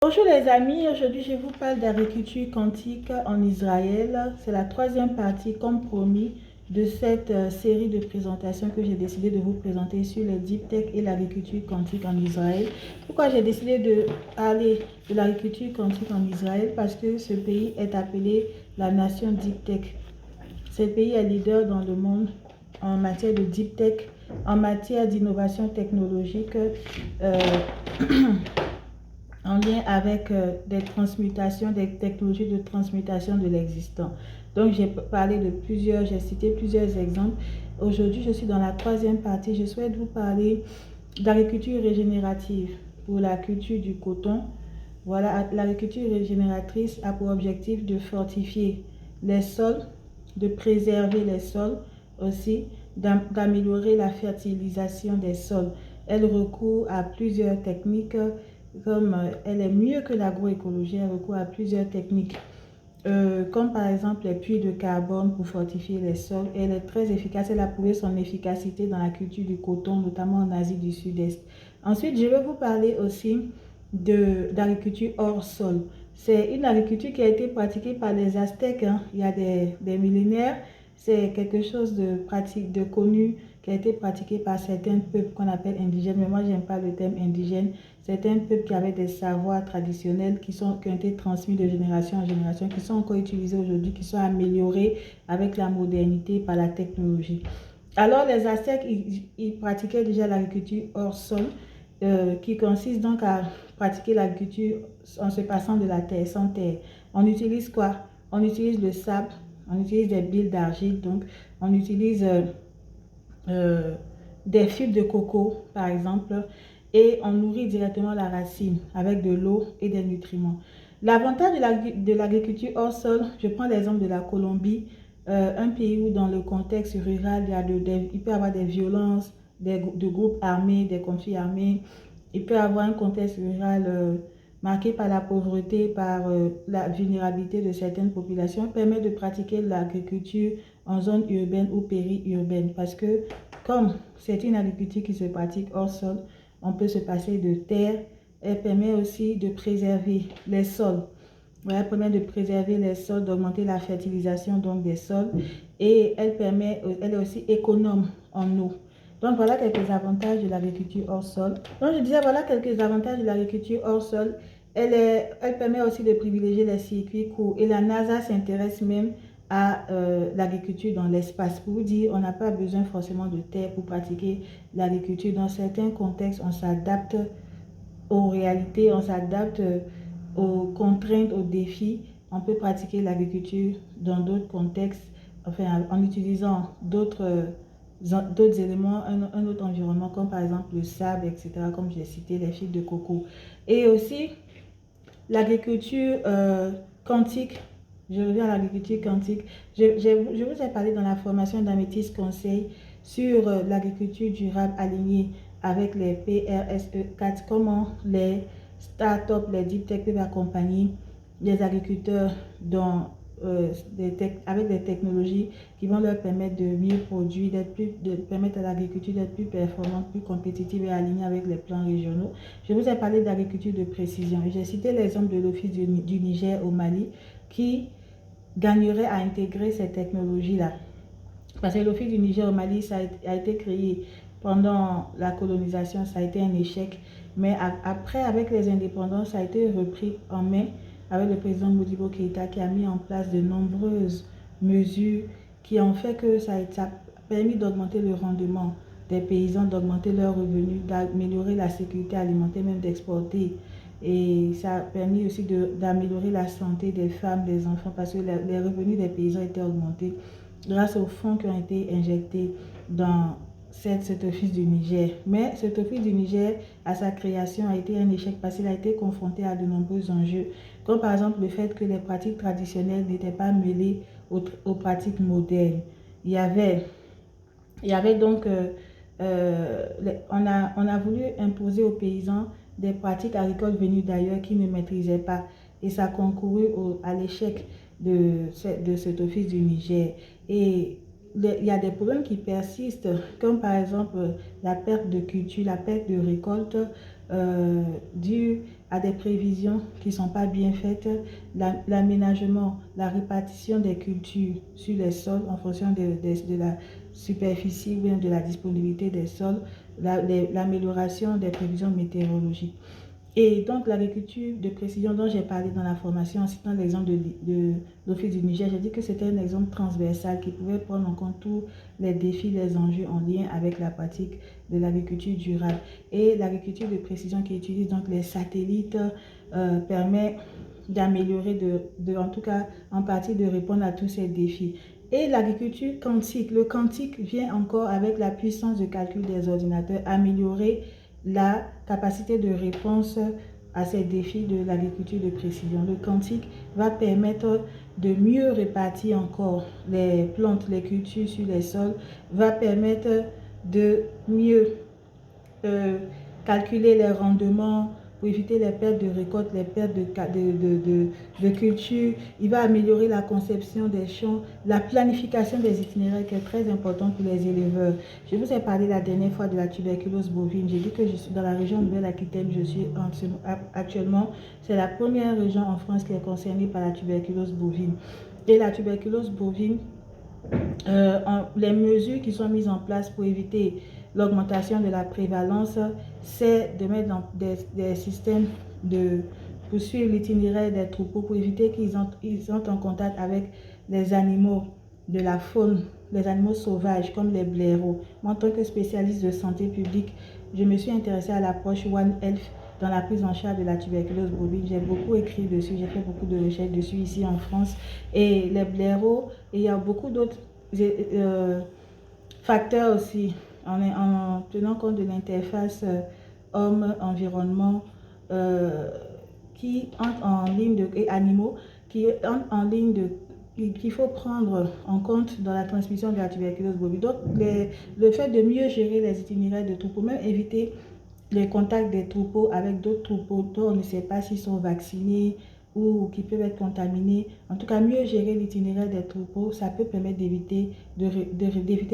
Bonjour les amis, aujourd'hui je vous parle d'agriculture quantique en Israël. C'est la troisième partie, comme promis, de cette série de présentations que j'ai décidé de vous présenter sur le Deep Tech et l'agriculture quantique en Israël. Pourquoi j'ai décidé de parler de l'agriculture quantique en Israël? Parce que ce pays est appelé la nation Deep Tech. Ce pays est leader dans le monde en matière de Deep Tech, en matière d'innovation technologique. En lien avec des transmutations, des technologies de transmutation de l'existant. Donc, j'ai parlé de plusieurs, j'ai cité plusieurs exemples. Aujourd'hui, je suis dans la troisième partie. Je souhaite vous parler d'agriculture régénérative pour la culture du coton. Voilà, l'agriculture régénératrice a pour objectif de fortifier les sols, de préserver les sols aussi, d'améliorer la fertilisation des sols. Elle recourt à plusieurs techniques comme elle est mieux que l'agroécologie, elle recourt à plusieurs techniques, comme par exemple les puits de carbone pour fortifier les sols. Elle est très efficace, elle a prouvé son efficacité dans la culture du coton, notamment en Asie du Sud-Est. Ensuite, je vais vous parler aussi d'agriculture hors sol. C'est une agriculture qui a été pratiquée par les Aztèques, hein, il y a des millénaires. C'est quelque chose de pratique, de connu, qui a été pratiqué par certains peuples qu'on appelle indigènes. Mais moi, je n'aime pas le terme indigène. Certains peuples qui avaient des savoirs traditionnels qui ont été transmis de génération en génération, qui sont encore utilisés aujourd'hui, qui sont améliorés avec la modernité par la technologie. Alors, les Aztèques, ils pratiquaient déjà l'agriculture hors sol, qui consiste donc à pratiquer l'agriculture en se passant de la terre, sans terre. On utilise quoi? On utilise le sable, on utilise des billes d'argile, donc on utilise des fibres de coco, par exemple, et on nourrit directement la racine avec de l'eau et des nutriments. L'avantage de l'agriculture hors sol, je prends l'exemple de la Colombie, un pays où dans le contexte rural, il peut y avoir des violences, de groupes armés, des conflits armés. Il peut y avoir un contexte rural marqué par la pauvreté, par la vulnérabilité de certaines populations, permet de pratiquer l'agriculture en zone urbaine ou périurbaine. Parce que comme c'est une agriculture qui se pratique hors sol, on peut se passer de terre. Elle permet aussi de préserver les sols. Elle permet de préserver les sols, d'augmenter la fertilisation donc des sols. Et elle est aussi économe en eau. Donc voilà quelques avantages de l'agriculture hors sol. Donc je disais voilà quelques avantages de l'agriculture hors sol. Elle permet aussi de privilégier les circuits courts. Et la NASA s'intéresse même à l'agriculture dans l'espace. Pour vous dire, on n'a pas besoin forcément de terre pour pratiquer l'agriculture. Dans certains contextes, on s'adapte aux réalités, on s'adapte aux contraintes, aux défis. On peut pratiquer l'agriculture dans d'autres contextes, enfin en utilisant d'autres éléments, un autre environnement, comme par exemple le sable, etc., comme j'ai cité, les fibres de coco. Et aussi, l'agriculture quantique, je reviens à l'agriculture quantique. Je vous ai parlé dans la formation d'Améthyste Conseil sur l'agriculture durable alignée avec les PRSE 4, comment les startups, les deep tech peuvent accompagner les agriculteurs avec des technologies qui vont leur permettre de mieux produire, de permettre à l'agriculture d'être plus performante, plus compétitive et alignée avec les plans régionaux. Je vous ai parlé d'agriculture de précision et j'ai cité l'exemple de l'Office du Niger au Mali qui gagnerait à intégrer ces technologies-là. Parce que l'Office du Niger au Mali, ça a été créé pendant la colonisation, ça a été un échec. Mais après, avec les indépendances, ça a été repris en main avec le président Modibo Keïta qui a mis en place de nombreuses mesures qui ont fait que ça a permis d'augmenter le rendement des paysans, d'augmenter leurs revenus, d'améliorer la sécurité alimentaire, même d'exporter. Et ça a permis aussi d'améliorer la santé des femmes, des enfants, parce que les revenus des paysans étaient augmentés grâce aux fonds qui ont été injectés dans cet office du Niger. Mais cet office du Niger, à sa création, a été un échec parce qu'il a été confronté à de nombreux enjeux, comme par exemple le fait que les pratiques traditionnelles n'étaient pas mêlées aux pratiques modernes. Il y avait, donc, on a voulu imposer aux paysans des pratiques agricoles venues d'ailleurs qui ne maîtrisaient pas. Et ça a concouru à l'échec de cet office du Niger. Et il y a des problèmes qui persistent, comme par exemple la perte de culture, la perte de récolte due à des prévisions qui ne sont pas bien faites, l'aménagement, la répartition des cultures sur les sols en fonction de la superficie ou bien de la disponibilité des sols, l'amélioration des prévisions météorologiques. Et donc, l'agriculture de précision dont j'ai parlé dans la formation en citant l'exemple de l'Office du Niger, j'ai dit que c'était un exemple transversal qui pouvait prendre en compte tous les défis, les enjeux en lien avec la pratique de l'agriculture durable. Et l'agriculture de précision qui utilise donc les satellites permet d'améliorer, en tout cas en partie de répondre à tous ces défis. Et l'agriculture quantique, le quantique vient encore avec la puissance de calcul des ordinateurs améliorer la capacité de réponse à ces défis de l'agriculture de précision. Le quantique va permettre de mieux répartir encore les plantes, les cultures sur les sols, va permettre de mieux calculer les rendements pour éviter les pertes de récolte, les pertes de culture. Il va améliorer la conception des champs, la planification des itinéraires qui est très importante pour les éleveurs. Je vous ai parlé la dernière fois de la tuberculose bovine. J'ai dit que je suis dans la région Nouvelle-Aquitaine. Je suis actuellement, c'est la première région en France qui est concernée par la tuberculose bovine. Et la tuberculose bovine, les mesures qui sont mises en place pour éviter l'augmentation de la prévalence, c'est de mettre dans des systèmes de poursuivre l'itinéraire des troupeaux pour éviter qu'ils entrent en contact avec les animaux de la faune, les animaux sauvages comme les blaireaux. Moi, en tant que spécialiste de santé publique, je me suis intéressée à l'approche One Health dans la prise en charge de la tuberculose bovine. J'ai beaucoup écrit dessus, j'ai fait beaucoup de recherches dessus ici en France. Et les blaireaux, et il y a beaucoup d'autres facteurs aussi, en tenant compte de l'interface homme-environnement qui entrent en ligne et animaux qui entrent en ligne qu'il faut prendre en compte dans la transmission de la tuberculose bovine. Donc, le fait de mieux gérer les itinéraires de troupeaux, même éviter les contacts des troupeaux avec d'autres troupeaux dont on ne sait pas s'ils sont vaccinés ou qui peuvent être contaminés. En tout cas, mieux gérer l'itinéraire des troupeaux, ça peut permettre d'éviter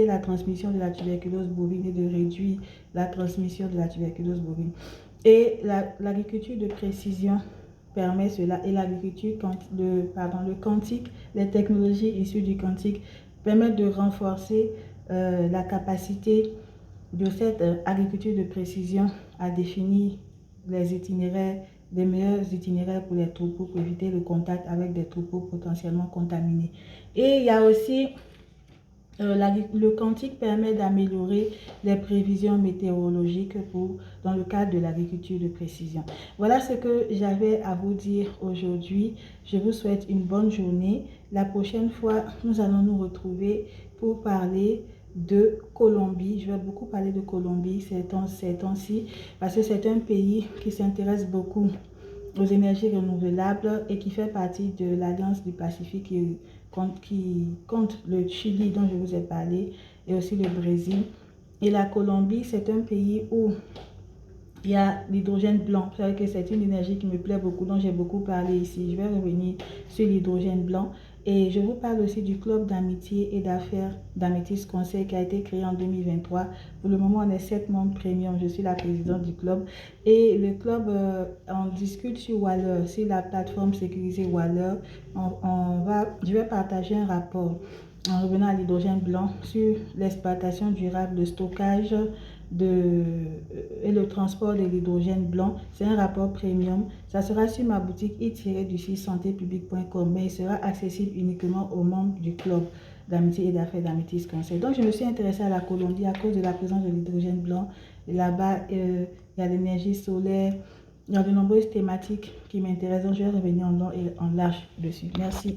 la transmission de la tuberculose bovine et de réduire la transmission de la tuberculose bovine. Et l'agriculture de précision permet cela. Et l'agriculture, le quantique, les technologies issues du quantique permettent de renforcer la capacité de cette agriculture de précision à définir les itinéraires, les meilleurs itinéraires pour les troupeaux pour éviter le contact avec des troupeaux potentiellement contaminés. Et il y a aussi le quantique permet d'améliorer les prévisions météorologiques dans le cadre de l'agriculture de précision. Voilà ce que j'avais à vous dire aujourd'hui. Je vous souhaite une bonne journée. La prochaine fois, nous allons nous retrouver pour parler de Colombie. Je vais beaucoup parler de Colombie ces temps-ci parce que c'est un pays qui s'intéresse beaucoup aux énergies renouvelables et qui fait partie de l'Alliance du Pacifique qui compte le Chili dont je vous ai parlé et aussi le Brésil. Et la Colombie, c'est un pays où il y a l'hydrogène blanc. Vous savez que c'est une énergie qui me plaît beaucoup, dont j'ai beaucoup parlé ici. Je vais revenir sur l'hydrogène blanc. Et je vous parle aussi du club d'amitié et d'affaires d'Améthyst Conseil qui a été créé en 2023. Pour le moment, on est 7 membres premium. Je suis la présidente du club. Et le club, on discute sur Waller, sur la plateforme sécurisée Waller. Je vais partager un rapport en revenant à l'hydrogène blanc sur l'exploitation durable, le stockage et le transport de l'hydrogène blanc. C'est un rapport premium. Ça sera sur ma boutique i-santépublique.com, mais il sera accessible uniquement aux membres du club d'amitié et d'affaires d'Améthyst Conseil. Donc, je me suis intéressée à la Colombie à cause de la présence de l'hydrogène blanc. Là-bas, il y a l'énergie solaire. Il y a de nombreuses thématiques qui m'intéressent. Donc, je vais revenir en long et en large dessus. Merci.